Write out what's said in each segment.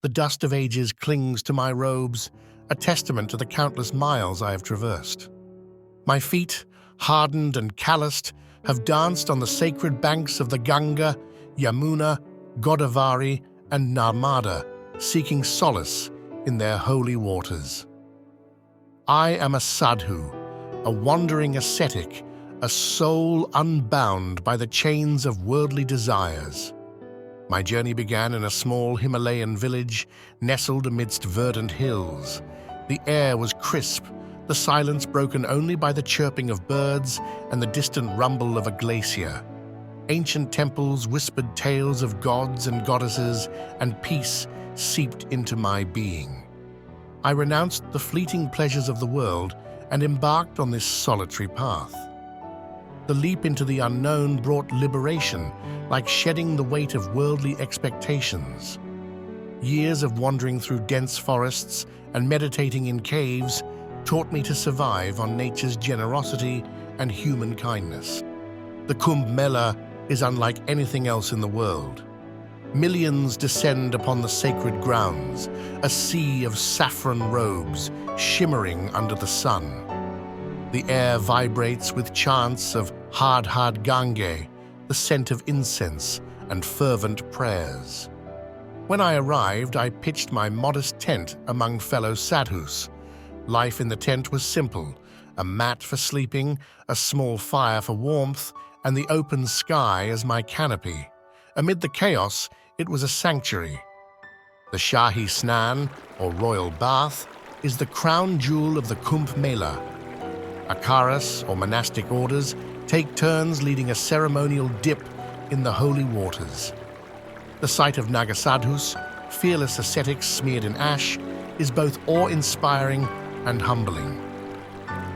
The dust of ages clings to my robes, a testament to the countless miles I have traversed. My feet, hardened and calloused, have danced on the sacred banks of the Ganga, Yamuna, Godavari, and Narmada, seeking solace in their holy waters. I am a Sadhu, a wandering ascetic, a soul unbound by the chains of worldly desires. My journey began in a small Himalayan village nestled amidst verdant hills. The air was crisp, the silence broken only by the chirping of birds and the distant rumble of a glacier. Ancient temples whispered tales of gods and goddesses, and peace seeped into my being. I renounced the fleeting pleasures of the world and embarked on this solitary path. The leap into the unknown brought liberation, like shedding the weight of worldly expectations. Years of wandering through dense forests and meditating in caves taught me to survive on nature's generosity and human kindness. The Kumbh Mela is unlike anything else in the world. Millions descend upon the sacred grounds, a sea of saffron robes shimmering under the sun. The air vibrates with chants of Had Had Gange, the scent of incense and fervent prayers. When I arrived, I pitched my modest tent among fellow sadhus. Life in the tent was simple: a mat for sleeping, a small fire for warmth, and the open sky as my canopy. Amid the chaos, it was a sanctuary. The Shahi Snan, or royal bath, is the crown jewel of the Kumbh Mela. Akhadas, or monastic orders, take turns leading a ceremonial dip in the holy waters. The sight of Naga sadhus, fearless ascetics smeared in ash, is both awe-inspiring and humbling.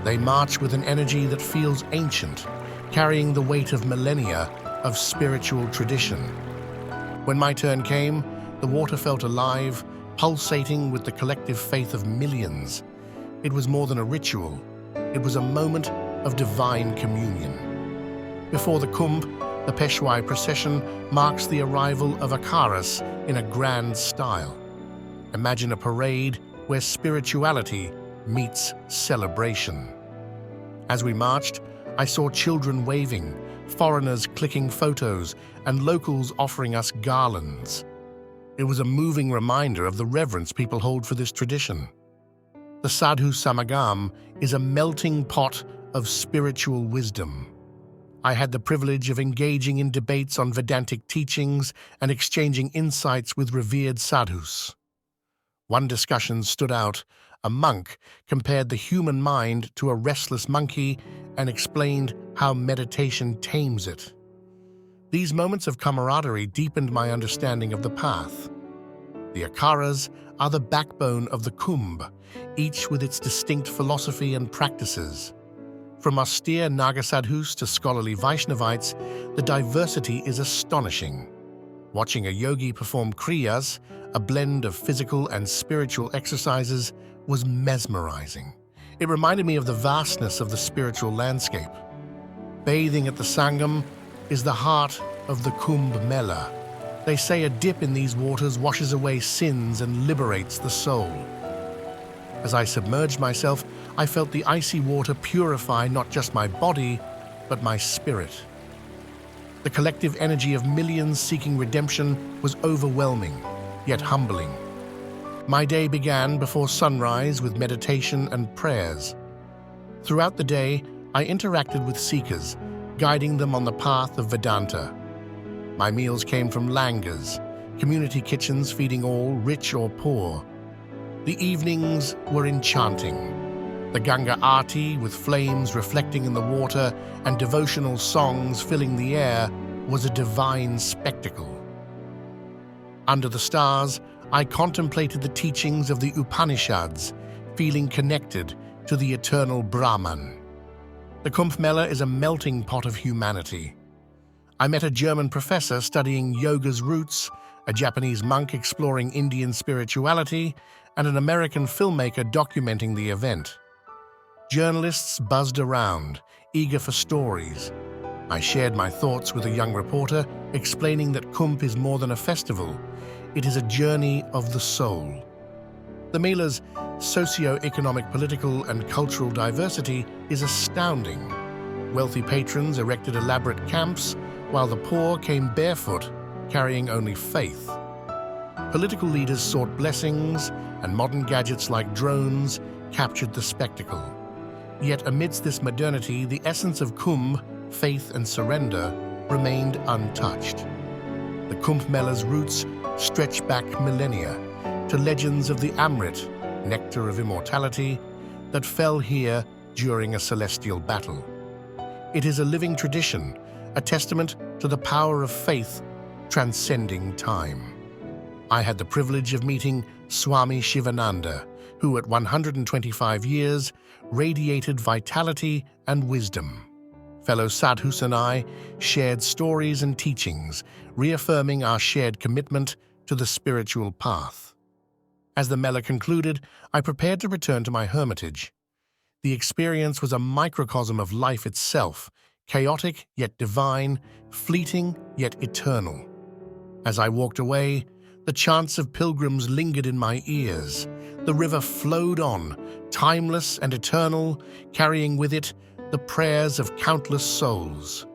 They march with an energy that feels ancient, carrying the weight of millennia of spiritual tradition. When my turn came, the water felt alive, pulsating with the collective faith of millions. It was more than a ritual. It was a moment of divine communion. Before the Kumbh, the Peshwai procession marks the arrival of Akhadas in a grand style. Imagine a parade where spirituality meets celebration. As we marched, I saw children waving, foreigners clicking photos, and locals offering us garlands. It was a moving reminder of the reverence people hold for this tradition. The Sadhu Samagam is a melting pot of spiritual wisdom. I had the privilege of engaging in debates on Vedantic teachings and exchanging insights with revered sadhus. One discussion stood out. A monk compared the human mind to a restless monkey and explained how meditation tames it. These moments of camaraderie deepened my understanding of the path. The Akhadas are the backbone of the Kumbh, each with its distinct philosophy and practices. From austere Naga sadhus to scholarly Vaishnavites, the diversity is astonishing. Watching a yogi perform kriyas, a blend of physical and spiritual exercises, was mesmerizing. It reminded me of the vastness of the spiritual landscape. Bathing at the Sangam is the heart of the Kumbh Mela. They say a dip in these waters washes away sins and liberates the soul. As I submerged myself, I felt the icy water purify not just my body, but my spirit. The collective energy of millions seeking redemption was overwhelming, yet humbling. My day began before sunrise with meditation and prayers. Throughout the day, I interacted with seekers, guiding them on the path of Vedanta. My meals came from langars, community kitchens feeding all, rich or poor. The evenings were enchanting. The Ganga Aarti, with flames reflecting in the water and devotional songs filling the air, was a divine spectacle. Under the stars, I contemplated the teachings of the Upanishads, feeling connected to the eternal Brahman. The Kumbh Mela is a melting pot of humanity. I met a German professor studying yoga's roots, a Japanese monk exploring Indian spirituality, and an American filmmaker documenting the event. Journalists buzzed around, eager for stories. I shared my thoughts with a young reporter, explaining that Kumbh is more than a festival. It is a journey of the soul. The Mela's socio-economic, political, and cultural diversity is astounding. Wealthy patrons erected elaborate camps, while the poor came barefoot, carrying only faith. Political leaders sought blessings, and modern gadgets like drones captured the spectacle. Yet amidst this modernity, the essence of Kumbh, faith and surrender, remained untouched. The Kumbh Mela's roots stretch back millennia to legends of the Amrit, nectar of immortality, that fell here during a celestial battle. It is a living tradition, a testament to the power of faith transcending time. I had the privilege of meeting Swami Shivananda, who at 125 years radiated vitality and wisdom. Fellow sadhus and I shared stories and teachings, reaffirming our shared commitment to the spiritual path. As the Mela concluded, I prepared to return to my hermitage. The experience was a microcosm of life itself, chaotic yet divine, fleeting yet eternal. As I walked away, the chants of pilgrims lingered in my ears. The river flowed on, timeless and eternal, carrying with it the prayers of countless souls.